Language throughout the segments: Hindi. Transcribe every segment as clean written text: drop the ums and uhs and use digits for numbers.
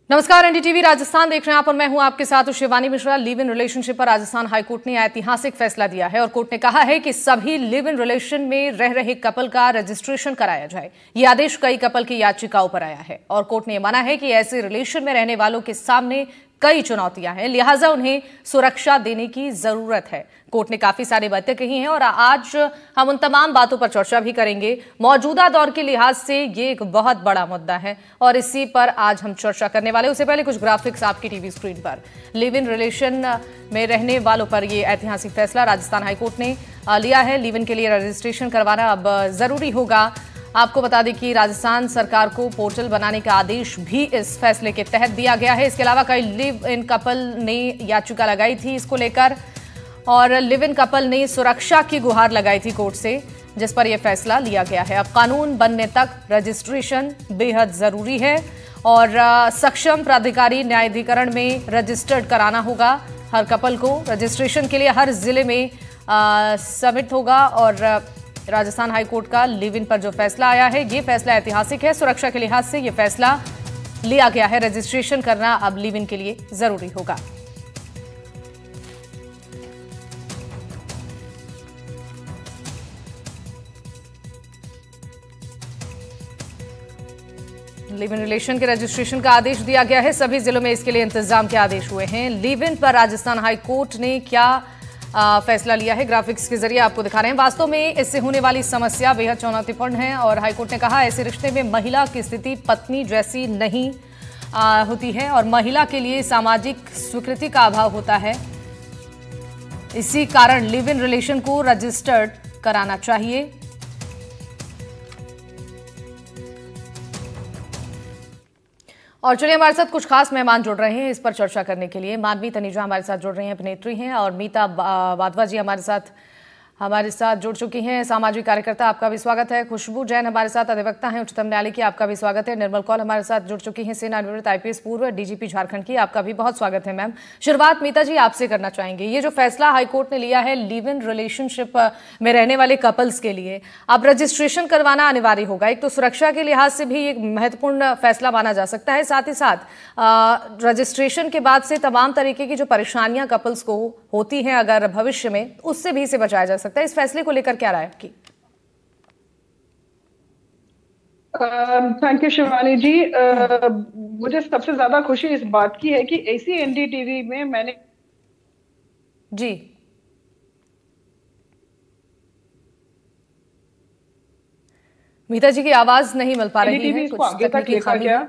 नमस्कार, एनडीटीवी राजस्थान देख रहे हैं आप और मैं हूं आपके साथ Shivani Mishra. Live in relationship पर राजस्थान हाईकोर्ट ने ऐतिहासिक फैसला दिया है और कोर्ट ने कहा है कि सभी लिव इन रिलेशन में रह रहे कपल का रजिस्ट्रेशन कराया जाए। ये आदेश कई कपल की याचिकाओं पर आया है और कोर्ट ने माना है कि ऐसे रिलेशन में रहने वालों के सामने कई चुनौतियां हैं, लिहाजा उन्हें सुरक्षा देने की जरूरत है। कोर्ट ने काफी सारी बातें कही हैं और आज हम उन तमाम बातों पर चर्चा भी करेंगे। मौजूदा दौर के लिहाज से ये एक बहुत बड़ा मुद्दा है और इसी पर आज हम चर्चा करने वाले। उससे पहले कुछ ग्राफिक्स आपकी टीवी स्क्रीन पर। लिव इन रिलेशन में रहने वालों पर यह ऐतिहासिक फैसला राजस्थान हाईकोर्ट ने लिया है। लिव इन के लिए रजिस्ट्रेशन करवाना अब जरूरी होगा। आपको बता दें कि राजस्थान सरकार को पोर्टल बनाने का आदेश भी इस फैसले के तहत दिया गया है। इसके अलावा कई लिव इन कपल ने याचिका लगाई थी इसको लेकर और लिव इन कपल ने सुरक्षा की गुहार लगाई थी कोर्ट से, जिस पर यह फैसला लिया गया है। अब कानून बनने तक रजिस्ट्रेशन बेहद जरूरी है और सक्षम प्राधिकारी न्यायाधिकरण में रजिस्टर्ड कराना होगा हर कपल को। रजिस्ट्रेशन के लिए हर जिले में सबमिट होगा और राजस्थान हाईकोर्ट का लिव इन पर जो फैसला आया है ये फैसला ऐतिहासिक है। सुरक्षा के लिहाज से ये फैसला लिया गया है। रजिस्ट्रेशन करना अब लिव इन के लिए जरूरी होगा। लिव इन रिलेशन के रजिस्ट्रेशन का आदेश दिया गया है। सभी जिलों में इसके लिए इंतजाम के आदेश हुए हैं। लिव इन पर राजस्थान हाईकोर्ट ने क्या फैसला लिया है, ग्राफिक्स के जरिए आपको दिखा रहे हैं। वास्तव में इससे होने वाली समस्या बेहद चुनौतीपूर्ण है और हाईकोर्ट ने कहा ऐसे रिश्ते में महिला की स्थिति पत्नी जैसी नहीं होती है और महिला के लिए सामाजिक स्वीकृति का अभाव होता है। इसी कारण लिव इन रिलेशन को रजिस्टर्ड कराना चाहिए। और चलिए हमारे साथ कुछ खास मेहमान जुड़ रहे हैं इस पर चर्चा करने के लिए। मानवी तनेजा हमारे साथ जुड़ रही हैं, अभिनेत्री हैं, और मीता वाधवा जी हमारे साथ जुड़ चुकी हैं, सामाजिक कार्यकर्ता। आपका भी स्वागत है। खुशबू जैन हमारे साथ अधिवक्ता हैं उच्चतम न्यायालय की, आपका भी स्वागत है। निर्मल कौल हमारे साथ जुड़ चुकी हैं, सेवानिवृत्त आईपीएस पूर्व डीजीपी झारखंड की, आपका भी बहुत स्वागत है मैम। शुरुआत मीता जी आपसे करना चाहेंगे। ये जो फैसला हाईकोर्ट ने लिया है लिव इन रिलेशनशिप में रहने वाले कपल्स के लिए, अब रजिस्ट्रेशन करवाना अनिवार्य होगा। एक तो सुरक्षा के लिहाज से भी एक महत्वपूर्ण फैसला माना जा सकता है, साथ ही साथ रजिस्ट्रेशन के बाद से तमाम तरीके की जो परेशानियां कपल्स को होती हैं अगर भविष्य में, उससे भी इसे बचाया जा सकता है। इस फैसले को लेकर क्या राय आपकी? थैंक यू शिवानी जी। मुझे सबसे ज्यादा खुशी इस बात की है कि ऐसी एनडीटीवी में मैंने जी मीता जी की आवाज नहीं मिल पा रही है, कुछ तकनीकी खामी है।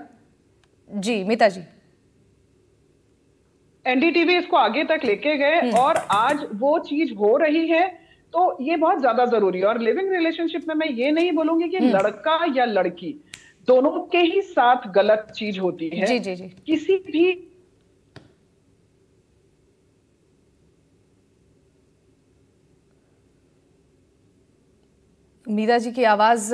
जी मीता जी, एनडीटीवी इसको आगे तक लेके गए और आज वो चीज हो रही है, तो ये बहुत ज्यादा जरूरी है। और लिविंग रिलेशनशिप में मैं ये नहीं बोलूंगी कि लड़का या लड़की दोनों के ही साथ गलत चीज होती है। जी जी जी। किसी भी मीरा जी की आवाज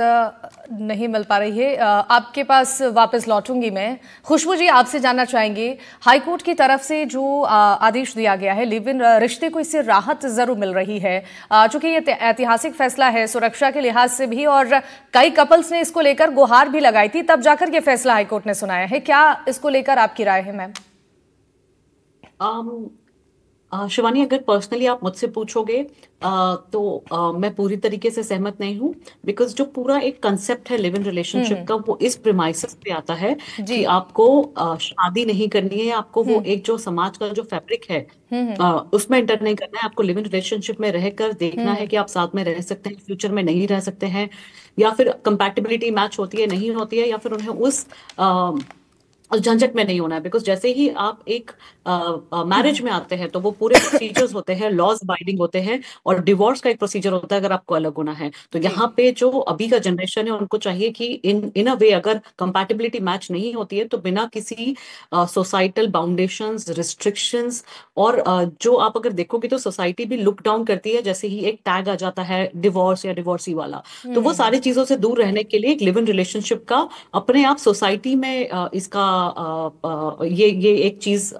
नहीं मिल पा रही है, आपके पास वापस लौटूंगी मैं। खुशबू जी आपसे जानना चाहेंगे, हाईकोर्ट की तरफ से जो आदेश दिया गया है लिव इन रिश्ते को, इससे राहत जरूर मिल रही है चूंकि ये ऐतिहासिक फैसला है सुरक्षा के लिहाज से भी, और कई कपल्स ने इसको लेकर गुहार भी लगाई थी, तब जाकर ये फैसला हाईकोर्ट ने सुनाया है। क्या इसको लेकर आपकी राय है मैम? शिवानी, अगर पर्सनली आप मुझसे पूछोगे तो मैं पूरी तरीके से सहमत नहीं हूँ, बिकॉज जो पूरा एक कंसेप्ट है लिव इन रिलेशनशिप का, वो इस प्रिमाइसेस पे आता है कि आपको शादी नहीं करनी है, आपको वो एक जो समाज का जो फैब्रिक है उसमें एंटर नहीं करना है। आपको लिव इन रिलेशनशिप में रहकर देखना है कि आप साथ में रह सकते हैं, फ्यूचर में नहीं रह सकते हैं, या फिर कंपैटिबिलिटी मैच होती है नहीं होती है, या फिर उन्हें उस झंझट में नहीं होना है। बिकॉज जैसे ही आप एक मैरिज में आते हैं तो वो पूरे प्रोसीजर्स होते हैं, लॉज बाइंडिंग होते हैं, और डिवोर्स का एक प्रोसीजर होता है अगर आपको अलग होना है। तो यहाँ पे जो अभी का जनरेशन है उनको चाहिए कि इन अ वे अगर कंपैटिबिलिटी मैच नहीं होती है तो बिना किसी सोसाइटल बाउंडेशंस, रिस्ट्रिक्शंस, और जो आप अगर देखोगे तो सोसाइटी भी लुक डाउन करती है जैसे ही एक टैग आ जाता है डिवोर्स या डिवोर्सी वाला। तो वो सारी चीजों से दूर रहने के लिए एक लिव इन रिलेशनशिप का अपने आप सोसाइटी में इसका ये एक चीज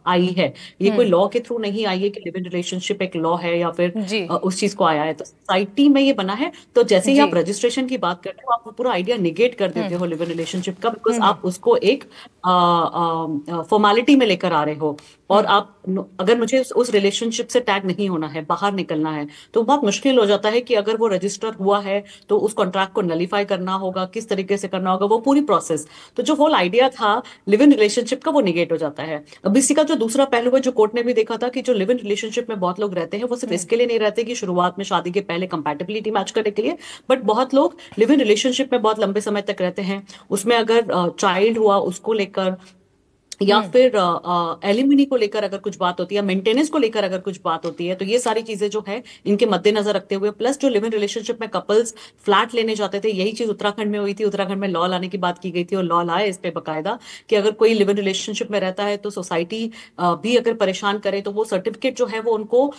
आई है, ये कोई लॉ के थ्रू नहीं आई है कि लिव इन रिलेशनशिप एक लॉ है या फिर उस चीज को आया है, तो सोसाइटी में ये बना है। तो जैसे ही आप रजिस्ट्रेशन की बात करते हो, आप वो पूरा आइडिया निगेट कर देते हो लिव इन रिलेशनशिप का, बिकॉज आप उसको एक फॉर्मेलिटी में लेकर आ रहे हो। और आप अगर मुझे उस रिलेशनशिप से टैग नहीं होना है, बाहर निकलना है, तो बहुत मुश्किल हो जाता है कि अगर वो रजिस्टर हुआ है तो उस कॉन्ट्रैक्ट को नलीफाई करना होगा, किस तरीके से करना होगा, वो पूरी प्रोसेस। तो जो होल आइडिया था लिव इन रिलेशनशिप का, वो निगेट हो जाता है। अब इसी का जो दूसरा पहलू है, जो कोर्ट ने भी देखा था, कि जो लिव इन रिलेशनशिप में बहुत लोग रहते हैं, वो सिर्फ इसके लिए नहीं रहते कि शुरुआत में शादी के पहले कंपैटिबिलिटी मैच करने के लिए, बट बहुत लोग लिव इन रिलेशनशिप में बहुत लंबे समय तक रहते हैं। उसमें अगर चाइल्ड हुआ उसको लेकर, या फिर एलिमनी को लेकर अगर कुछ बात होती है, मेंटेनेंस को लेकर अगर कुछ बात होती है, तो ये सारी चीजें जो है इनके मद्देनजर रखते हुए, प्लस जो लिव इन रिलेशनशिप में कपल्स फ्लैट लेने जाते थे, यही चीज उत्तराखंड में हुई थी। उत्तराखंड में लॉ लाने की बात की गई थी और लॉ लाए इस पे बकायदा कि अगर कोई लिव इन रिलेशनशिप में रहता है तो सोसाइटी भी अगर परेशान करे तो वो सर्टिफिकेट जो है वो उनको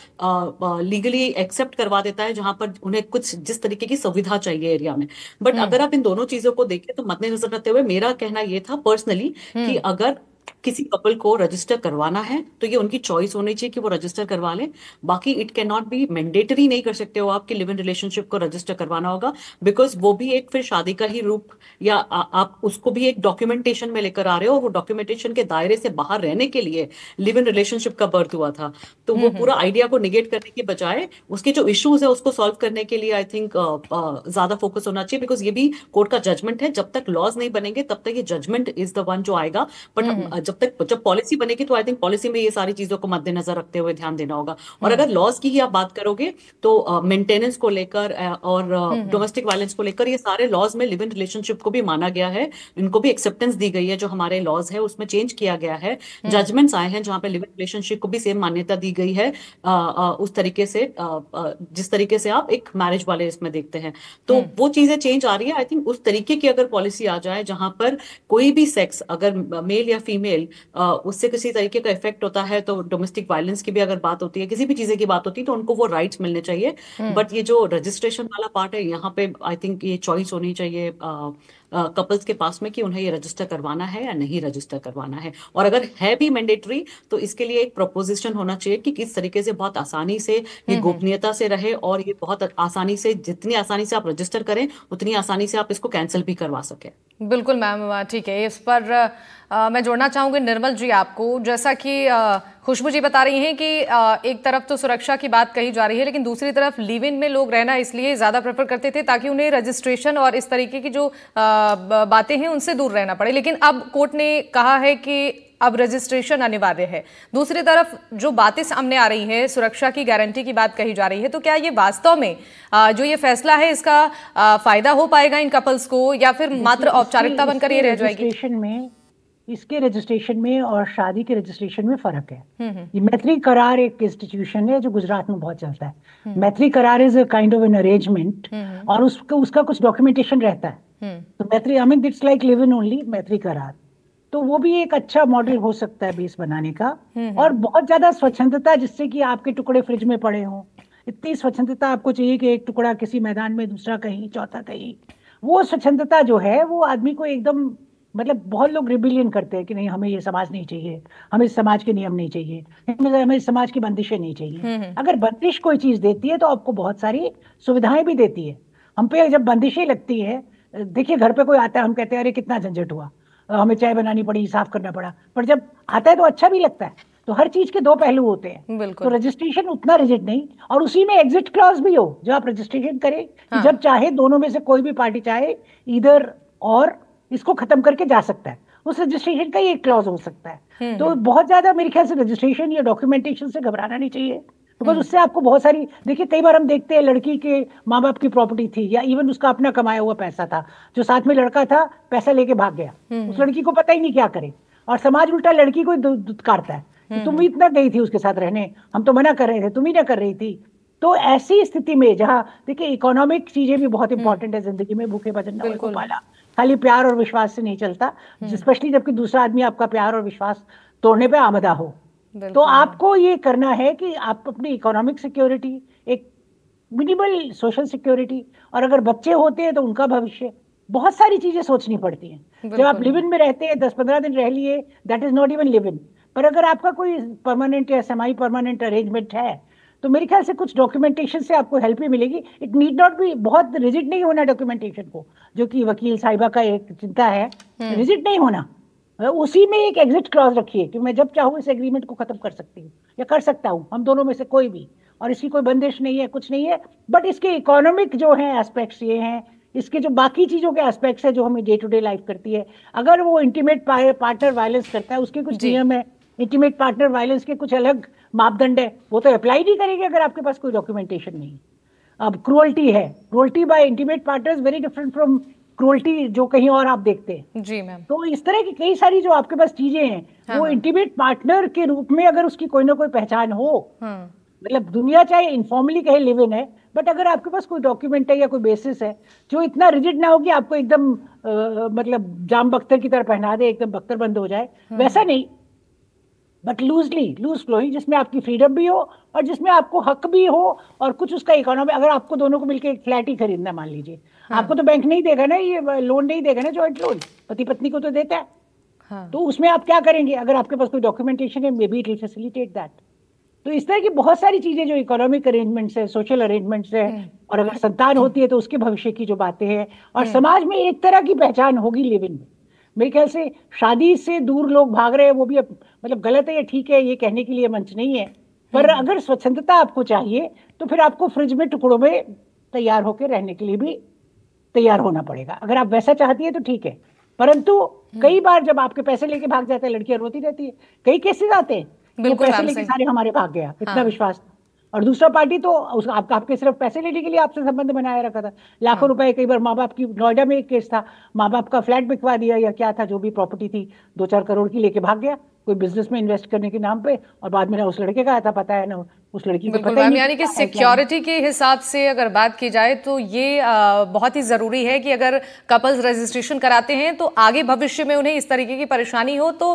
लीगली एक्सेप्ट करवा देता है, जहां पर उन्हें कुछ जिस तरीके की सुविधा चाहिए एरिया में। बट अगर आप इन दोनों चीजों को देखें तो मद्देनजर रखते हुए मेरा कहना ये था पर्सनली कि अगर किसी कपल को रजिस्टर करवाना है तो ये उनकी चॉइस होनी चाहिए कि वो रजिस्टर करवा लें। बाकी it can not be mandatory, नहीं कर सकते हो आप कि लिव इन रिलेशनशिप को रजिस्टर करवाना होगा, बिकॉज वो भी एक फिर शादी का ही रूप, या आप उसको भी एक डॉक्यूमेंटेशन में लेकर आ रहे हो, और वो डॉक्यूमेंटेशन के दायरे से बाहर रहने के लिए लिव इन रिलेशनशिप का बर्थ हुआ था। तो वो पूरा आइडिया को निगेट करने के बजाय उसके जो इश्यूज है उसको सॉल्व करने के लिए आई थिंक ज्यादा फोकस होना चाहिए, बिकॉज ये भी कोर्ट का जजमेंट है। जब तक लॉज नहीं बनेंगे तब तक ये जजमेंट इज द वन जो आएगा, बट जब पॉलिसी बनेगी तो आई थिंक पॉलिसी में ये सारी चीजों को मद्देनजर रखते हुए ध्यान देना होगा। और अगर लॉज की ही आप बात करोगे तो मेंटेनेंस को लेकर और डोमेस्टिक वायलेंस को लेकर, ये सारे लॉज में लिव इन रिलेशनशिप को भी माना गया है, इनको भी एक्सेप्टेंस दी गई है। जो हमारे लॉज है उसमें चेंज किया गया है, जजमेंट्स आए हैं जहां पे लिव इन रिलेशनशिप को भी सेम मान्यता दी गई है उस तरीके से जिस तरीके से आप एक मैरिज वाले इसमें देखते हैं। तो वो चीजें चेंज आ रही है। आई थिंक उस तरीके की अगर पॉलिसी आ जाए जहां पर कोई भी सेक्स, अगर मेल या फीमेल, उससे किसी तरीके का इफेक्ट होता है, तो डोमेस्टिक वायलेंस की भी अगर बात होती है, किसी भी चीजें की बात होती है, तो उनको वो राइट्स मिलने चाहिए। बट ये जो रजिस्ट्रेशन वाला पार्ट है, यहाँ पे आई थिंक ये चॉइस होनी चाहिए कपल्स के पास में कि उन्हें ये रजिस्टर करवाना है या नहीं रजिस्टर करवाना है। और अगर है भी मैंडेटरी तो इसके लिए एक प्रोपोजिशन होना चाहिए कि किस तरीके से बहुत आसानी से ये गोपनीयता से रहे, और ये बहुत आसानी से, जितनी आसानी से आप रजिस्टर करें उतनी आसानी से आप इसको कैंसिल भी करवा सकें। बिल्कुल मैम, ठीक है। इस पर मैं जोड़ना चाहूंगी निर्मल जी आपको, जैसा कि खुशबू जी बता रही हैं कि एक तरफ तो सुरक्षा की बात कही जा रही है, लेकिन दूसरी तरफ लिव इन में लोग रहना इसलिए ज़्यादा प्रेफर करते थे ताकि उन्हें रजिस्ट्रेशन और इस तरीके की जो बातें हैं उनसे दूर रहना पड़े। लेकिन अब कोर्ट ने कहा है कि अब रजिस्ट्रेशन अनिवार्य है। दूसरी तरफ जो बातें सामने आ रही है, सुरक्षा की गारंटी की बात कही जा रही है, तो क्या ये वास्तव में जो ये फैसला है इसका फायदा हो पाएगा इन कपल्स को, या फिर मात्र औपचारिकता बनकर ये रह जाएगी? इसके रजिस्ट्रेशन में और शादी के रजिस्ट्रेशन में फर्क है। ये मैत्री करार एक इंस्टीट्यूशन है जो गुजरात में बहुत चलता है। मैत्री करार is a kind of an arrangement, और उसका कुछ डॉक्यूमेंटेशन रहता है। तो मैत्री, I mean it's like live in only, मैत्री करार। तो वो भी एक अच्छा मॉडल हो सकता है बेस बनाने का। और बहुत ज्यादा स्वच्छंदता, जिससे कि आपके टुकड़े फ्रिज में पड़े हों, इतनी स्वच्छंदता आपको चाहिए कि एक टुकड़ा किसी मैदान में, दूसरा कहीं, चौथा कहीं। वो स्वच्छंदता जो है वो आदमी को एकदम, मतलब बहुत लोग रिबिलियन करते हैं कि नहीं, हमें ये समाज नहीं चाहिए, हमें इस समाज के नियम नहीं चाहिए, हमें इस समाज की बंदिशें नहीं चाहिए। अगर बंदिश कोई चीज देती है तो आपको बहुत सारी सुविधाएं भी देती है। हम पे जब बंदिशें लगती है, देखिए घर पे कोई आता है, हम कहते हैं अरे कितना झंझट हुआ, हमें चाय बनानी पड़ी, साफ करना पड़ा, पर जब आता है तो अच्छा भी लगता है। तो हर चीज के दो पहलू होते हैं। तो रजिस्ट्रेशन उतना रिजिड नहीं, और उसी में एग्जिट क्लॉज भी हो, जो आप रजिस्ट्रेशन करें, जब चाहे दोनों में से कोई भी पार्टी चाहे इधर और इसको खत्म करके जा सकता है, उस रजिस्ट्रेशन का ही एक क्लॉज हो सकता है। तो बहुत ज्यादा मेरे ख्याल से रजिस्ट्रेशन या डॉक्यूमेंटेशन से घबराना नहीं चाहिए, बिकॉज उससे आपको बहुत सारी, देखिए कई बार हम देखते हैं लड़की के माँ बाप की प्रॉपर्टी थी, या इवन उसका अपना कमाया हुआ पैसा था, जो साथ में लड़का था पैसा लेके भाग गया, उस लड़की को पता ही नहीं क्या करे, और समाज उल्टा लड़की को दुत्कारता है कि तुम इतना गई थी उसके साथ रहने, हम तो मना कर रहे थे, तुम ही ना कर रही थी। तो ऐसी स्थिति में जहाँ देखिए इकोनॉमिक चीजें भी बहुत इंपॉर्टेंट है जिंदगी में, भूखे बचन को पाला खाली प्यार और विश्वास से नहीं चलता, स्पेशली जबकि दूसरा आदमी आपका प्यार और विश्वास तोड़ने पे आमदा हो। तो आपको ये करना है कि आप अपनी इकोनॉमिक सिक्योरिटी, एक मिनिमल सोशल सिक्योरिटी, और अगर बच्चे होते हैं तो उनका भविष्य, बहुत सारी चीजें सोचनी पड़ती हैं। जब आप लिव इन में रहते हैं 10-15 दिन रह लिए, that is not even live in, पर अगर आपका कोई परमानेंट या सेमी परमानेंट अरेंजमेंट है तो मेरे ख्याल से कुछ डॉक्यूमेंटेशन से आपको हेल्प भी मिलेगी। इट नीड नॉट बी बहुत रिजिड नहीं होना डॉक्यूमेंटेशन को, जो कि वकील साहिबा का एक चिंता है, रिजिड नहीं होना। उसी में एक एग्जिट क्लॉज रखिए कि मैं जब चाहूँ इस एग्रीमेंट को खत्म कर सकती हूँ या कर सकता हूँ, हम दोनों में से कोई भी, और इसकी कोई बंदिश नहीं है, कुछ नहीं है। बट इसके इकोनॉमिक जो है एस्पेक्ट्स ये हैं, इसके जो बाकी चीजों के एस्पेक्ट्स है जो हमें डे टू डे लाइफ करती है, अगर वो इंटीमेट पार्टनर वायलेंस करता है उसके कुछ नियम है, इंटीमेट पार्टनर वायलेंस के कुछ अलग मापदंड है, वो तो अप्लाई नहीं करेंगे अगर आपके पास कोई डॉक्यूमेंटेशन नहीं। अब क्रूअल्टी है, cruelty by intimate partners very different from cruelty जो कहीं और आप देखते हैं। जी मैम। तो इस तरह की कई सारी जो आपके पास चीजें हैं, वो इंटीमेट पार्टनर के रूप में अगर उसकी कोई ना कोई पहचान हो, मतलब दुनिया चाहे इनफॉर्मली कहे लिव इन है, बट अगर आपके पास कोई डॉक्यूमेंट है या कोई बेसिस है जो इतना रिजिड ना हो कि आपको एकदम मतलब जाम बख्तर की तरह पहना दे, एकदम बख्तर बंद हो जाए, वैसा नहीं, बट लूज फ्लोइंग, जिसमें आपकी फ्रीडम भी हो और जिसमें आपको हक भी हो और कुछ उसका इकोनॉमी। अगर आपको दोनों को मिलकर एक फ्लैट ही खरीदना, मान लीजिए, आपको तो बैंक नहीं देगा ना, ये लोन नहीं देगा ना, जॉइंट लोन पति पत्नी को तो देता है। तो उसमें आप क्या करेंगे? अगर आपके पास कोई डॉक्यूमेंटेशन है, may be it will facilitate that. तो इस तरह की बहुत सारी चीजें जो इकोनॉमिक अरेंजमेंट्स है, सोशल अरेंजमेंट्स है, और अगर संतान होती है तो उसके भविष्य की जो बातें हैं, और समाज में एक तरह की पहचान होगी लिव इन में। मेरे ख्याल से शादी से दूर लोग भाग रहे हैं, वो भी मतलब गलत है या ठीक है ये कहने के लिए मंच नहीं है, पर अगर स्वच्छंदता आपको चाहिए तो फिर आपको फ्रिज में टुकड़ों में तैयार होकर रहने के लिए भी तैयार होना पड़ेगा। अगर आप वैसा चाहती है तो ठीक है, परंतु कई बार जब आपके पैसे लेके भाग जाते हैं, लड़कियां रोती रहती है, कई केसेस आते हैं, बिल्कुल पैसे लेके सारे हमारे भाग गया, इतना विश्वास, और दूसरा पार्टी तो आपके सिर्फ पैसे लेने के लिए आपसे संबंध बनाए रखा था, लाखों रुपए। कई बार माँ बाप की, नोएडा में एक केस था, माँ बाप का फ्लैट बिकवा दिया या क्या था, जो भी प्रॉपर्टी थी 2-4 करोड़ की, लेके भाग गया कोई बिजनेस में इन्वेस्ट करने के नाम पे, और बाद में ना उस लड़के का आता पता है ना उस लड़की को पता ही नहीं। यानी कि सिक्योरिटी के हिसाब से अगर बात की जाए तो ये बहुत ही जरूरी है कि अगर कपल्स रजिस्ट्रेशन कराते हैं तो आगे भविष्य में उन्हें इस तरीके की परेशानी हो तो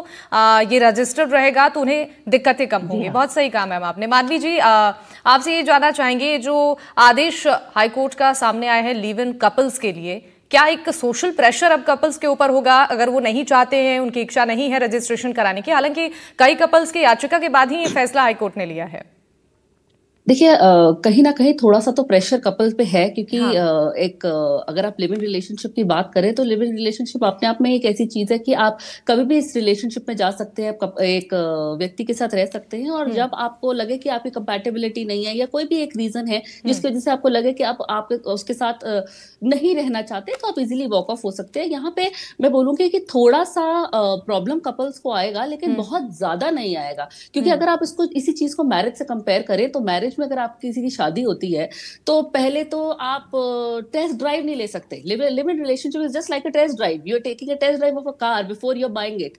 ये रजिस्टर्ड रहेगा तो उन्हें दिक्कतें कम होंगी। बहुत सही कहा मैम आपने। माधवी जी, आपसे ये जानना चाहेंगे, जो आदेश हाईकोर्ट का सामने आया है लिव इन कपल्स के लिए, क्या एक सोशल प्रेशर अब कपल्स के ऊपर होगा अगर वो नहीं चाहते हैं, उनकी इच्छा नहीं है रजिस्ट्रेशन कराने की? हालांकि कई कपल्स की याचिका के बाद ही ये फैसला हाईकोर्ट ने लिया है। देखिए, कहीं ना कहीं थोड़ा सा तो प्रेशर कपल पे है, क्योंकि अगर आप लिव इन रिलेशनशिप की बात करें तो लिव इन रिलेशनशिप अपने आप में एक ऐसी चीज है कि आप कभी भी इस रिलेशनशिप में जा सकते हैं, एक व्यक्ति के साथ रह सकते हैं, और जब आपको लगे कि आपकी कंपैटिबिलिटी नहीं है या कोई भी एक रीजन है जिसकी वजह से आपको लगे कि आप उसके साथ नहीं रहना चाहते, तो आप इजीली वॉक ऑफ हो सकते हैं। यहाँ पे मैं बोलूंगी कि थोड़ा सा प्रॉब्लम कपल्स को आएगा, लेकिन बहुत ज्यादा नहीं आएगा, क्योंकि अगर आप इसको इसी चीज को मैरिज से कंपेयर करें तो मैरिज में अगर आप किसी की शादी होती है तो पहले तो आप टेस्ट ड्राइव नहीं ले सकते। Live in relationship is just like a test drive, you are taking a test drive of a car before you are buying it.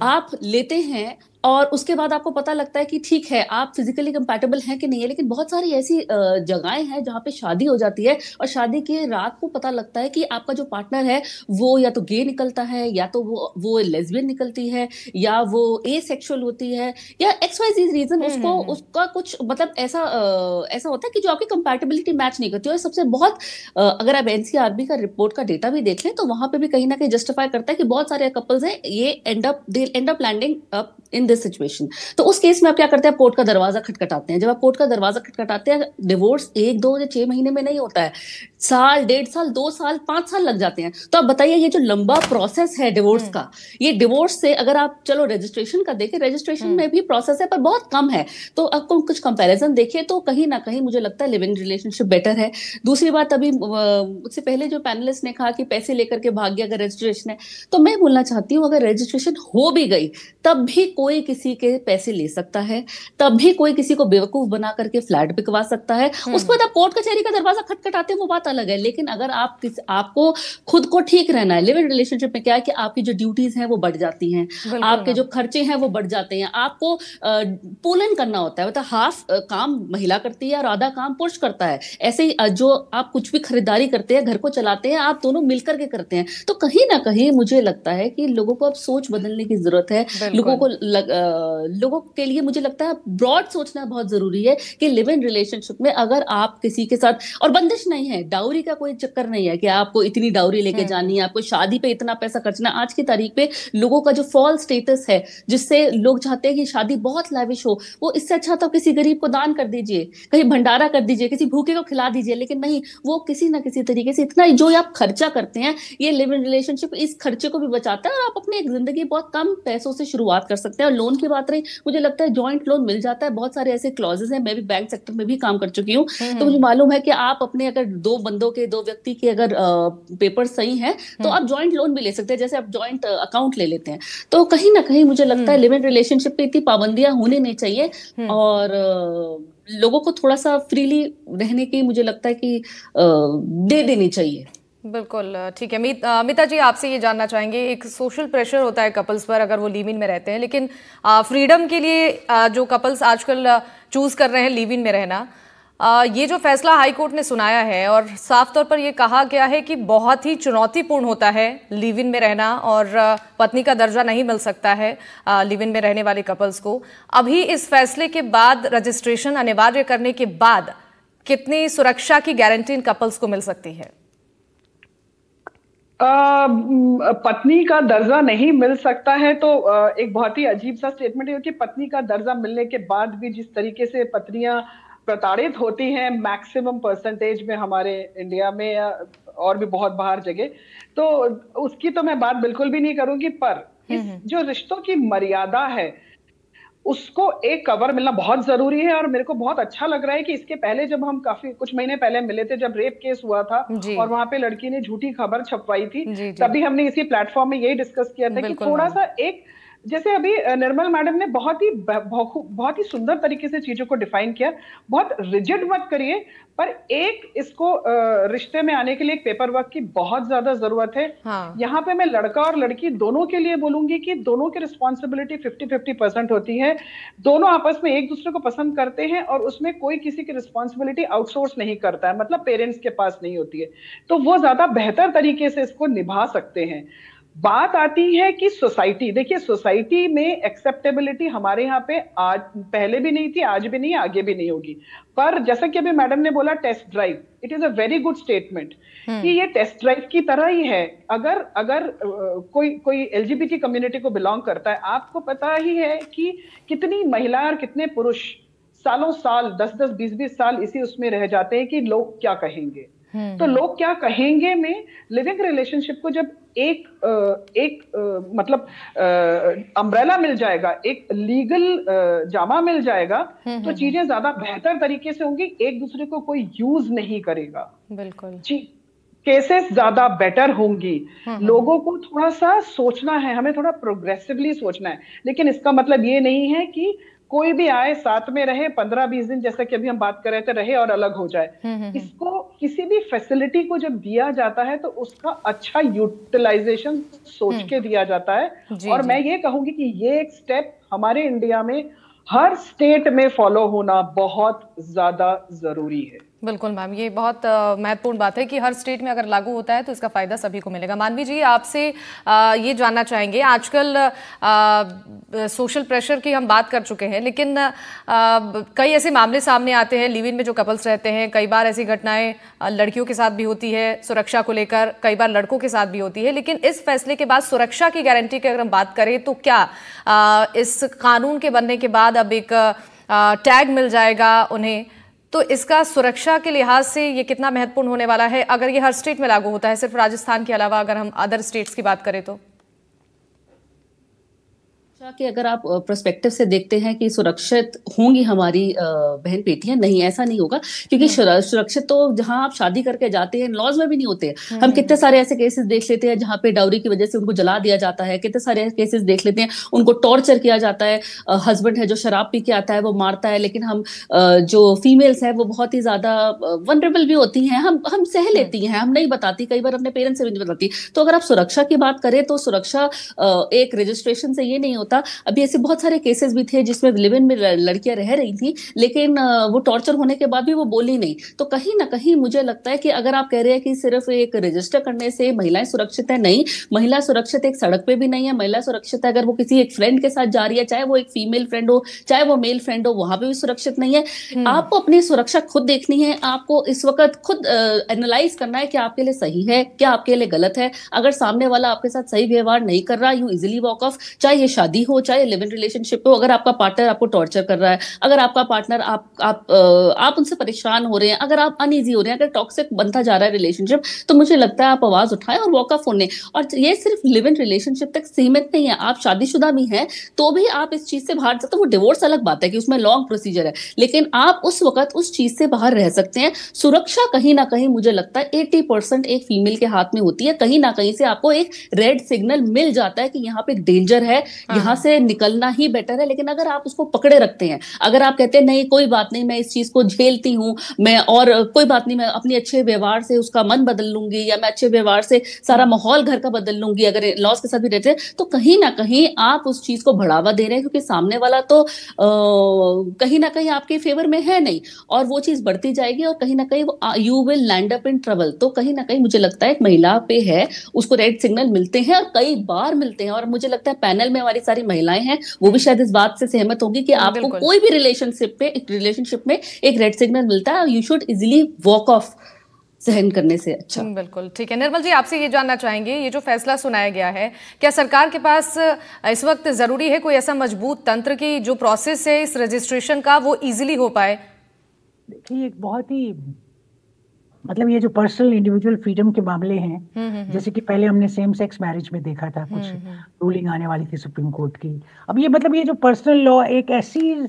आप लेते हैं और उसके बाद आपको पता लगता है कि ठीक है आप फिजिकली कंपैटिबल हैं कि नहीं है। लेकिन बहुत सारी ऐसी जगहें हैं जहाँ पे शादी हो जाती है और शादी की रात को पता लगता है कि आपका जो पार्टनर है वो या तो गे निकलता है, या तो वो लेस्बियन निकलती है, या वो एसेक्सुअल होती है, या XYZ रीजन उसका कुछ मतलब ऐसा होता है कि जो आपकी कंपैटिबिलिटी मैच नहीं करती। और सबसे बहुत अगर आप NCRB का रिपोर्ट का डेटा भी देख लें तो वहां पे भी कहीं ना कहीं जस्टिफाई करता है कि बहुत सारे कपल्स हैं ये end up landing up in this situation. तो उस केस में आप क्या करते हैं, आप कोर्ट का दरवाजा खटखटाते हैं। जब आप कोर्ट का दरवाजा खटखटाते हैं, डिवोर्स 1, 2 या 6 महीने में नहीं होता है, साल, 1.5 साल, 2 साल, 5 साल लग जाते हैं। तो आप बताइए ये जो लंबा प्रोसेस है डिवोर्स का, ये डिवोर्स से अगर आप चलो रजिस्ट्रेशन का देखें, रजिस्ट्रेशन में भी प्रोसेस है पर बहुत कम है। तो आपको कुछ कंपैरिजन देखिए तो कहीं ना कहीं मुझे लगता है लिव इन रिलेशनशिप बेटर है। दूसरी बात, अभी मुझसे पहले जो पैनलिस्ट ने कहा कि पैसे लेकर के भाग गया अगर रजिस्ट्रेशन है, तो मैं बोलना चाहती हूँ अगर रजिस्ट्रेशन हो भी गई तब भी कोई किसी के पैसे ले सकता है, तब भी कोई किसी को बेवकूफ बना करके फ्लैट बिकवा सकता है। उसके बाद आप कोर्ट कचहरी का दरवाजा खटखटाते हैं वो बात अलग है। लेकिन अगर आपको खुद को ठीक रहना है, लिव इन रिलेशनशिप में क्या है कि आपकी जो ड्यूटीज हैं वो बढ़ जाती हैं, आपके जो खर्चे हैं वो बढ़ जाते हैं, आपको पूलन करना होता है, मतलब हाफ काम महिला करती है और आधा काम पुरुष करता है। ऐसे ही जो आप कुछ भी खरीदारी करते हैं, घर को चलाते हैं, आप दोनों मिलकर के करते हैं। तो कहीं ना कहीं मुझे लगता है कि लोगों को अब सोच बदलने की जरूरत है। लोगों के लिए मुझे लगता है ब्रॉड सोचना बहुत जरूरी है कि लिव इन रिलेशनशिप में अगर आप किसी के साथ, और बंदिश नहीं है, डाउरी का कोई चक्कर नहीं है कि आपको इतनी डाउरी लेके जानी है, आपको शादी पे इतना पैसा खर्चना। आज की तारीख पे लोगों का जो फॉल्स स्टेटस है, जिससे लोग चाहते हैं कि शादी बहुत लाविश हो, वो इससे अच्छा तो किसी गरीब को दान कर दीजिए, कहीं भंडारा कर दीजिए, किसी भूखे को खिला दीजिए। लेकिन नहीं, वो किसी ना किसी तरीके से इतना जो आप खर्चा करते हैं, ये लिव इन रिलेशनशिप इस खर्चे को भी बचाता है और आप अपनी एक जिंदगी बहुत कम पैसों से शुरुआत कर सकते हैं। और लोन की बात रही, मुझे लगता है जॉइंट लोन मिल जाता है। बहुत सारे ऐसे क्लॉजेस हैं, मैं भी बैंक सेक्टर में भी काम कर चुकी हूँ, तो मुझे मालूम है कि आप अपने अगर दो व्यक्ति के अगर पेपर सही हैं तो आप जॉइंट लोन भी ले सकते हैं, जैसे आप जॉइंट अकाउंट ले लेते हैं। तो कहीं ना कहीं मुझे लगता है लिव इन रिलेशनशिप पे इतनी पाबंदियां होनी नहीं चाहिए और लोगों को थोड़ा सा फ्रीली रहने की मुझे लगता है कि दे देनी चाहिए। बिल्कुल ठीक है। अमिता जी, आपसे ये जानना चाहेंगे, एक सोशल प्रेशर होता है कपल्स पर अगर वो लिव इन में रहते हैं, लेकिन फ्रीडम के लिए जो कपल्स आजकल चूज कर रहे हैं लिव इन में रहना, ये जो फैसला हाई कोर्ट ने सुनाया है और साफ तौर पर ये कहा गया है कि बहुत ही चुनौतीपूर्ण होता है लिव इन में रहना और पत्नी का दर्जा नहीं मिल सकता है लिव इन में रहने वाले कपल्स को। अभी इस फैसले के बाद, रजिस्ट्रेशन अनिवार्य करने के बाद, कितनी सुरक्षा की गारंटी इन कपल्स को मिल सकती है? पत्नी का दर्जा नहीं मिल सकता है तो एक बहुत ही अजीब सा स्टेटमेंट है कि पत्नी का दर्जा मिलने के बाद भी जिस तरीके से पत्नियां प्रताड़ित होती हैं मैक्सिमम परसेंटेज में हमारे इंडिया में या और भी बहुत बाहर जगह, तो उसकी तो मैं बात बिल्कुल भी नहीं करूंगी। पर इस जो रिश्तों की मर्यादा है उसको एक कवर मिलना बहुत जरूरी है। और मेरे को बहुत अच्छा लग रहा है कि इसके पहले जब हम काफी कुछ महीने पहले मिले थे, जब रेप केस हुआ था और वहां पे लड़की ने झूठी खबर छपवाई थी, तभी हमने इसी प्लेटफॉर्म में यही डिस्कस किया था कि थोड़ा सा एक, जैसे अभी निर्मल मैडम ने बहुत ही सुंदर तरीके से चीजों को डिफाइन किया, बहुत रिजिड मत करिए, पर एक इसको रिश्ते में आने के लिए एक पेपर वर्क की बहुत ज्यादा जरूरत है। यहाँ पे मैं लड़का और लड़की दोनों के लिए बोलूंगी कि दोनों की रिस्पॉन्सिबिलिटी 50-50% होती है। दोनों आपस में एक दूसरे को पसंद करते हैं और उसमें कोई किसी की रिस्पॉन्सिबिलिटी आउटसोर्स नहीं करता है, मतलब पेरेंट्स के पास नहीं होती है, तो वो ज्यादा बेहतर तरीके से इसको निभा सकते हैं। बात आती है कि सोसाइटी, देखिए सोसाइटी में एक्सेप्टेबिलिटी हमारे यहाँ पे आज पहले भी नहीं थी, आज भी नहीं, आगे भी नहीं होगी। पर जैसा कि अभी मैडम ने बोला test drive, it is a very good statement कि ये टेस्ट ड्राइव की तरह ही है। अगर कोई एलजीबीटी कम्युनिटी को बिलोंग करता है, आपको पता ही है कि कितनी महिला और कितने पुरुष सालों साल 10-10, 20-20 साल इसी उसमें रह जाते हैं कि लोग क्या कहेंगे। तो लोग क्या कहेंगे में लिविंग रिलेशनशिप को जब एक मतलब अम्ब्रेला मिल जाएगा, एक लीगल जामा मिल जाएगा, तो चीजें ज्यादा बेहतर तरीके से होंगी, एक दूसरे को कोई यूज नहीं करेगा। बिल्कुल जी, केसेस ज्यादा बेटर होंगी। लोगों को थोड़ा सा सोचना है, हमें थोड़ा प्रोग्रेसिवली सोचना है, लेकिन इसका मतलब ये नहीं है कि कोई भी आए साथ में रहे 15-20 दिन, जैसा कि अभी हम बात कर रहे थे, रहे और अलग हो जाए। इसको किसी भी फैसिलिटी को जब दिया जाता है तो उसका अच्छा यूटिलाइजेशन सोच के दिया जाता है। और मैं ये कहूंगी कि ये एक स्टेप हमारे इंडिया में हर स्टेट में फॉलो होना बहुत ज्यादा जरूरी है। बिल्कुल मैम, ये बहुत महत्वपूर्ण बात है कि हर स्टेट में अगर लागू होता है तो इसका फायदा सभी को मिलेगा। मानवी जी, आपसे ये जानना चाहेंगे, आजकल सोशल प्रेशर की हम बात कर चुके हैं, लेकिन कई ऐसे मामले सामने आते हैं लिव इन में जो कपल्स रहते हैं, कई बार ऐसी घटनाएं लड़कियों के साथ भी होती है सुरक्षा को लेकर, कई बार लड़कों के साथ भी होती है। लेकिन इस फैसले के बाद सुरक्षा की गारंटी की अगर हम बात करें तो क्या इस कानून के बनने के बाद अब एक टैग मिल जाएगा उन्हें, तो इसका सुरक्षा के लिहाज से ये कितना महत्वपूर्ण होने वाला है अगर ये हर स्टेट में लागू होता है, सिर्फ राजस्थान के अलावा अगर हम अदर स्टेट्स की बात करें तो? कि अगर आप पर्सपेक्टिव से देखते हैं कि सुरक्षित होंगी हमारी बहन बेटियां, नहीं ऐसा नहीं होगा, क्योंकि सुरक्षित तो जहां आप शादी करके जाते हैं लॉज में भी नहीं होते। हम कितने सारे ऐसे केसेस देख लेते हैं जहां पे डाउरी की वजह से उनको जला दिया जाता है, कितने सारे केसेस देख लेते हैं उनको टॉर्चर किया जाता है, हस्बैंड है जो शराब पी के आता है वो मारता है, लेकिन हम जो फीमेल्स है वो बहुत ही ज्यादा वनरेबल भी होती हैं, हम सह लेती हैं, हम नहीं बताती, कई बार अपने पेरेंट्स से भी नहीं बताती। तो अगर आप सुरक्षा की बात करें तो सुरक्षा एक रजिस्ट्रेशन से ये नहीं होता होता। अभी ऐसे बहुत सारे केसेस भी थे जिसमें लिव इन में लड़कियां रह रही थी, लेकिन वो टॉर्चर होने के बाद भी वो बोली नहीं। तो कहीं ना कहीं मुझे लगता है कि अगर आप कह रहे हैं कि सिर्फ एक रजिस्टर करने से महिलाएं सुरक्षित है, नहीं, महिला सुरक्षित एक सड़क पे भी नहीं है। महिला सुरक्षित है अगर वो किसी एक फ्रेंड के साथ जा रही है, चाहे वो एक फीमेल फ्रेंड हो चाहे वो मेल फ्रेंड हो, वहां पे भी सुरक्षित नहीं है। आपको अपनी सुरक्षा खुद देखनी है, आपको इस वक्त खुद एनालाइज करना है कि आपके लिए सही है क्या आपके लिए गलत है। अगर सामने वाला आपके साथ सही व्यवहार नहीं कर रहा, यू इजिली वॉक ऑफ, चाहे ये शादी हो चाहे लिव इन रिलेशनशिप हो। अगर आपका पार्टनर आपको टॉर्चर कर रहा है, अगर आपका पार्टनर आप उनसे परेशान हो रहे हैं, अगर आप अनईजी हो रहे हैं, अगर टॉक्सिक बनता जा रहा है रिलेशनशिप, तो मुझे लगता है आप आवाज उठाएं और वॉक ऑफ होने। और ये सिर्फ लिव इन रिलेशनशिप तक सीमित नहीं है, आप शादीशुदा भी हैं तो भी आप इस चीज से बाहर सकते हो। वो डिवोर्स अलग बात है कि उसमें लॉन्ग प्रोसीजर है, लेकिन आप उस वक्त उस चीज से बाहर रह सकते हैं। सुरक्षा कहीं ना कहीं मुझे लगता है 80% एक फीमेल के हाथ में होती है। कहीं ना कहीं से आपको एक रेड सिग्नल मिल जाता है कि यहाँ पे डेंजर है, यहाँ से निकलना ही बेटर है। लेकिन अगर आप उसको पकड़े रखते हैं, अगर आप कहते हैं नहीं कोई बात नहीं मैं इस चीज को झेलती हूँ, मैं और कोई बात नहीं मैं अपनी अच्छे व्यवहार से उसका मन बदल लूंगी, या मैं अच्छे व्यवहार से सारा माहौल घर का बदल लूंगी, अगर लॉस के साथ भी रहते हैं, तो कहीं ना कहीं आप उस चीज को बढ़ावा दे रहे हैं, क्योंकि सामने वाला तो कहीं ना कहीं आपके फेवर में है नहीं, और वो चीज बढ़ती जाएगी और कहीं ना कहीं you will land up in trouble. तो कहीं ना कहीं मुझे लगता है एक महिला पे है, उसको रेड सिग्नल मिलते हैं और कई बार मिलते हैं। और मुझे लगता है पैनल में हमारी सारी महिलाएं हैं, वो भी शायद इस बात से सहमत होंगी कि आपको कोई भी रिलेशनशिप में एक रेड सिग्नल मिलता है, you should easily walk of सहन करने से अच्छा। बिल्कुल ठीक है। निर्मल जी, आपसे ये जानना चाहेंगे, ये जो फैसला सुनाया गया है, क्या सरकार के पास इस वक्त जरूरी है कोई ऐसा मजबूत तंत्र की जो प्रोसेस है इस रजिस्ट्रेशन का वो इजीली हो पाए? देखिए, एक बहुत ही मतलब ये जो पर्सनल इंडिविजुअल फ्रीडम के मामले हैं, जैसे कि पहले हमने सेम सेक्स मैरिज में देखा था, कुछ रूलिंग आने वाली थी सुप्रीम कोर्ट की। अब ये मतलब ये जो पर्सनल लॉ एक ऐसी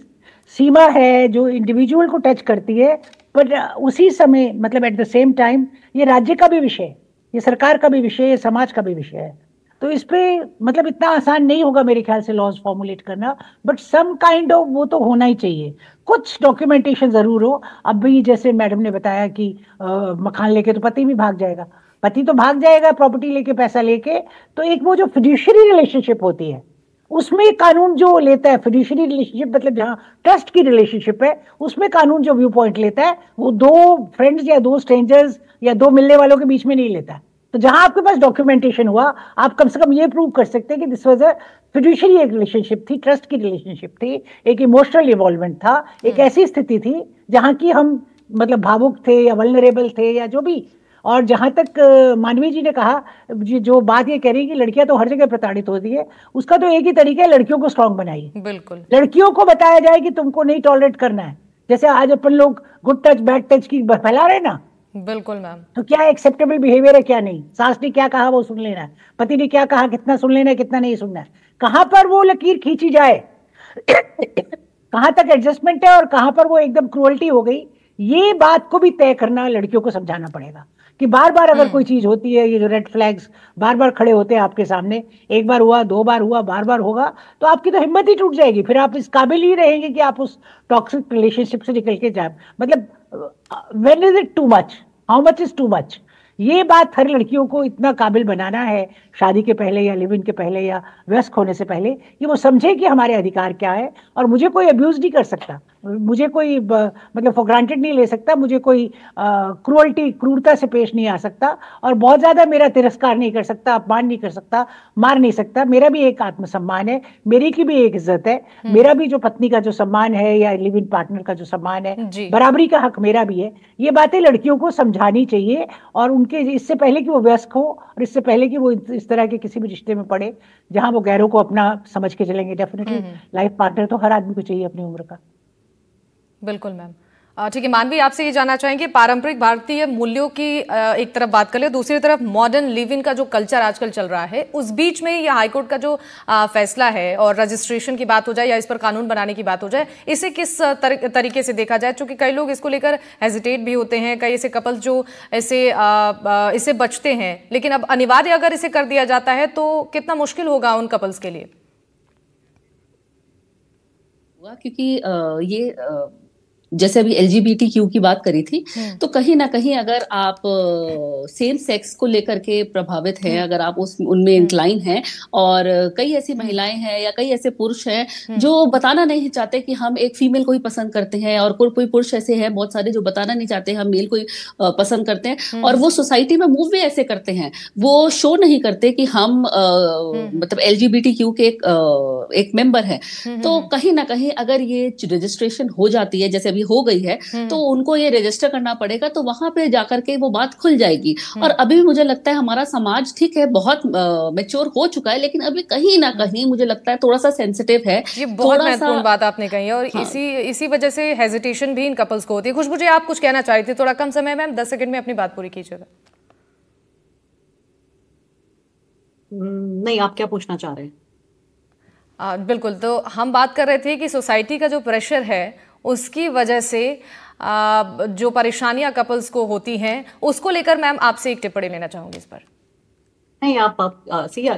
सीमा है जो इंडिविजुअल को टच करती है, पर उसी समय मतलब एट द सेम टाइम ये राज्य का भी विषय है, ये सरकार का भी विषय है, ये समाज का भी विषय है। तो इस पे मतलब इतना आसान नहीं होगा मेरे ख्याल से लॉज फॉर्मुलेट करना, बट सम काइंड ऑफ वो तो होना ही चाहिए, कुछ डॉक्यूमेंटेशन जरूर हो। अब भी जैसे मैडम ने बताया कि मकान लेके तो पति भी भाग जाएगा, पति तो भाग जाएगा प्रॉपर्टी लेके, पैसा लेके, तो एक वो जो फिड्यूशियरी रिलेशनशिप होती है उसमें कानून जो लेता है, फिड्यूशियरी रिलेशनशिप मतलब जहाँ ट्रस्ट की रिलेशनशिप है, उसमें कानून जो व्यू पॉइंट लेता है वो दो फ्रेंड्स या दो स्ट्रेंजर्स या दो मिलने वालों के बीच में नहीं लेता है। तो जहां आपके पास डॉक्यूमेंटेशन हुआ, आप कम से कम ये प्रूव कर सकते हैं कि दिस वाज अ फिड्यूशियरी एक रिलेशनशिप थी, ट्रस्ट की रिलेशनशिप थी, एक इमोशनल इन्वॉल्वमेंट था, एक ऐसी स्थिति थी जहां की हम मतलब भावुक थे या वल्नरेबल थे या जो भी। और जहां तक मानवी जी ने कहा, जो बात ये कह रही है कि लड़कियां तो हर जगह प्रताड़ित होती है, उसका तो एक ही तरीका है, लड़कियों को स्ट्रांग बनाइए। बिल्कुल, लड़कियों को बताया जाए कि तुमको नहीं टॉलरेट करना है। जैसे आज अपन लोग गुड टच बैड टच की फैला रहे ना, बिल्कुल मैम, तो क्या एक्सेप्टेबल बिहेवियर है क्या नहीं, सास ने क्या कहा वो सुन लेना है, पति ने क्या कहा कितना सुन लेना है कितना नहीं सुनना है, कहां पर वो लकीर खींची जाए कहां तक एडजस्टमेंट है और कहां पर वो एकदम क्रूअल्टी हो गई, ये बात को भी तय करना लड़कियों को समझाना पड़ेगा कि बार बार अगर कोई चीज होती है, ये जो रेड फ्लैग्स बार बार खड़े होते हैं आपके सामने, एक बार हुआ, दो बार हुआ, बार बार होगा, तो आपकी तो हिम्मत ही टूट जाएगी, फिर आप इस काबिल ही रहेंगे कि आप उस टॉक्सिक रिलेशनशिप से निकल के जाए। मतलब when is it too much, how much is too much, ये बात हर लड़कियों को इतना काबिल बनाना है शादी के पहले या लिव इन के पहले या वयस्क होने से पहले, कि वो समझे कि हमारे अधिकार क्या है और मुझे कोई अब्यूज नहीं कर सकता, मुझे कोई मतलब फॉर ग्रांटेड नहीं ले सकता, मुझे कोई क्रूरता से पेश नहीं आ सकता और बहुत ज्यादा मेरा तिरस्कार नहीं कर सकता, अपमान नहीं कर सकता, मार नहीं सकता। मेरा भी एक आत्मसम्मान है, मेरी की भी एक इज्जत है, मेरा भी जो पत्नी का जो सम्मान है या लिव इन पार्टनर का जो सम्मान है, बराबरी का हक मेरा भी है। ये बातें लड़कियों को समझानी चाहिए और उनके इससे पहले कि वो वयस्क हो और इससे पहले कि वो इस तरह के किसी भी रिश्ते में पड़े जहां वो गैरों को अपना समझ के चलेंगे। डेफिनेटली लाइफ पार्टनर तो हर आदमी को चाहिए अपनी उम्र का। बिल्कुल मैम, ठीक है। मानवी, आपसे ये जानना चाहेंगे, पारंपरिक भारतीय मूल्यों की एक तरफ बात कर ले, दूसरी तरफ मॉडर्न लिव इन का जो कल्चर आजकल चल रहा है, उस बीच में ये हाईकोर्ट का जो फैसला है और रजिस्ट्रेशन की बात हो जाए या इस पर कानून बनाने की बात हो जाए, इसे किस तरीके से देखा जाए? क्योंकि कई लोग इसको लेकर हेजिटेट भी होते हैं, कई ऐसे कपल्स जो इसे बचते हैं, लेकिन अब अनिवार्य अगर इसे कर दिया जाता है तो कितना मुश्किल होगा उन कपल्स के लिए? क्योंकि ये जैसे अभी LGBTQ की बात करी थी, तो कहीं ना कहीं अगर आप सेम सेक्स को लेकर के प्रभावित हैं, अगर आप उनमें इंक्लाइन हैं, और कई ऐसी महिलाएं हैं या कई ऐसे पुरुष हैं जो बताना नहीं चाहते कि हम एक फीमेल को ही पसंद करते हैं, और कोई पुरुष ऐसे हैं बहुत सारे जो बताना नहीं चाहते हम मेल को ही पसंद करते हैं, और वो सोसाइटी में मूव भी ऐसे करते हैं, वो शो नहीं करते कि हम मतलब LGBTQ के एक मेंबर है। तो कहीं ना कहीं अगर ये रजिस्ट्रेशन हो जाती है, जैसे अभी हो गई है, तो उनको ये रजिस्टर करना पड़ेगा, तो वहां पे जाकर के वो बात खुल जाएगी। और अभी भी मुझे लगता है हमारा समाज ठीक है बहुत मैच्योर हो चुका है, लेकिन अभी कहीं ना कहीं मुझे लगता है थोड़ा सा सेंसिटिव है। ये बहुत महत्वपूर्ण बात आपने कही है, और हाँ। इसी वजह से हेजिटेशन भी इन कपल्स को होती है। खुशबू जी, आप कुछ कहना चाह रही थी, थोड़ा कम समय में 10 सेकंड में अपनी बात पूरी कीजिएगा। नहीं, आप क्या पूछना चाह रहे हैं? बिल्कुल, तो हम बात कर रहे थे कि सोसाइटी का जो प्रेशर है उसकी वजह से जो परेशानियां कपल्स को होती हैं, उसको लेकर मैम आपसे एक टिप्पणी लेना चाहूंगी इस पर। नहीं, आप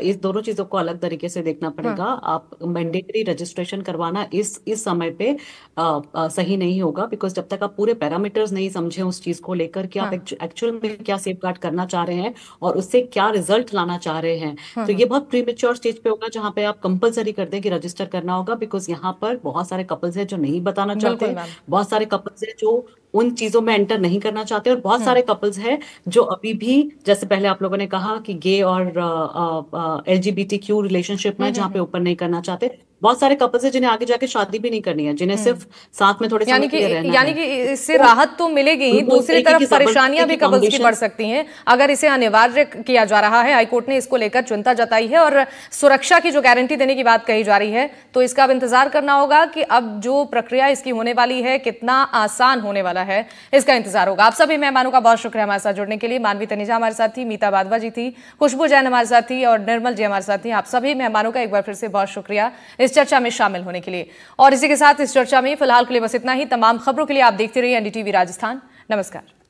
इस दोनों चीजों को अलग तरीके से देखना पड़ेगा। आप मैंडेटरी रजिस्ट्रेशन करवाना इस समय पे सही नहीं होगा, बिकॉज जब तक आप पूरे पैरामीटर्स नहीं समझे उस चीज को लेकर कि आप एक्चुअल में क्या सेफगार्ड करना चाह रहे हैं और उससे क्या रिजल्ट लाना चाह रहे हैं, तो ये बहुत प्रीमेच्योर स्टेज पे होगा जहाँ पे आप कंपलसरी कर दें कि रजिस्टर करना होगा। बिकॉज यहाँ पर बहुत सारे कपल्स हैं जो नहीं बताना चाहते, बहुत सारे कपल्स हैं जो उन चीजों में एंटर नहीं करना चाहते, और बहुत सारे कपल्स हैं जो अभी भी, जैसे पहले आप लोगों ने कहा कि गे और LGBTQ रिलेशनशिप में जहाँ पे ओपन नहीं करना चाहते, बहुत सारे कपल्स हैं जिन्हें आगे जाके शादी भी नहीं करनी है, जिन्हें सिर्फ साथ में थोड़े समय के लिए रहना है। यानी कि इससे राहत तो मिलेगी ही, दूसरी तरफ परेशानियां भी कपल्स की बढ़ सकती हैं अगर इसे अनिवार्य किया जा रहा है। हाईकोर्ट ने इसको लेकर चिंता जताई है, और सुरक्षा की जो गारंटी देने की बात कही जा रही है, तो इसका अब इंतजार करना होगा कि अब जो प्रक्रिया इसकी होने वाली है कितना आसान होने वाला है, इसका इंतजार होगा। आप सभी मेहमानों का बहुत शुक्रिया हमारे साथ जुड़ने के लिए। मानवी तनेजा हमारे साथ थी, मीता वाधवा जी थी, खुशबू जैन हमारे साथ थी, और निर्मल जी हमारे साथ थी। आप सभी मेहमानों का एक बार फिर से बहुत शुक्रिया इस चर्चा में शामिल होने के लिए। और इसी के साथ इस चर्चा में फिलहाल के लिए बस इतना ही। तमाम खबरों के लिए आप देखते रहिए NDTV राजस्थान। नमस्कार।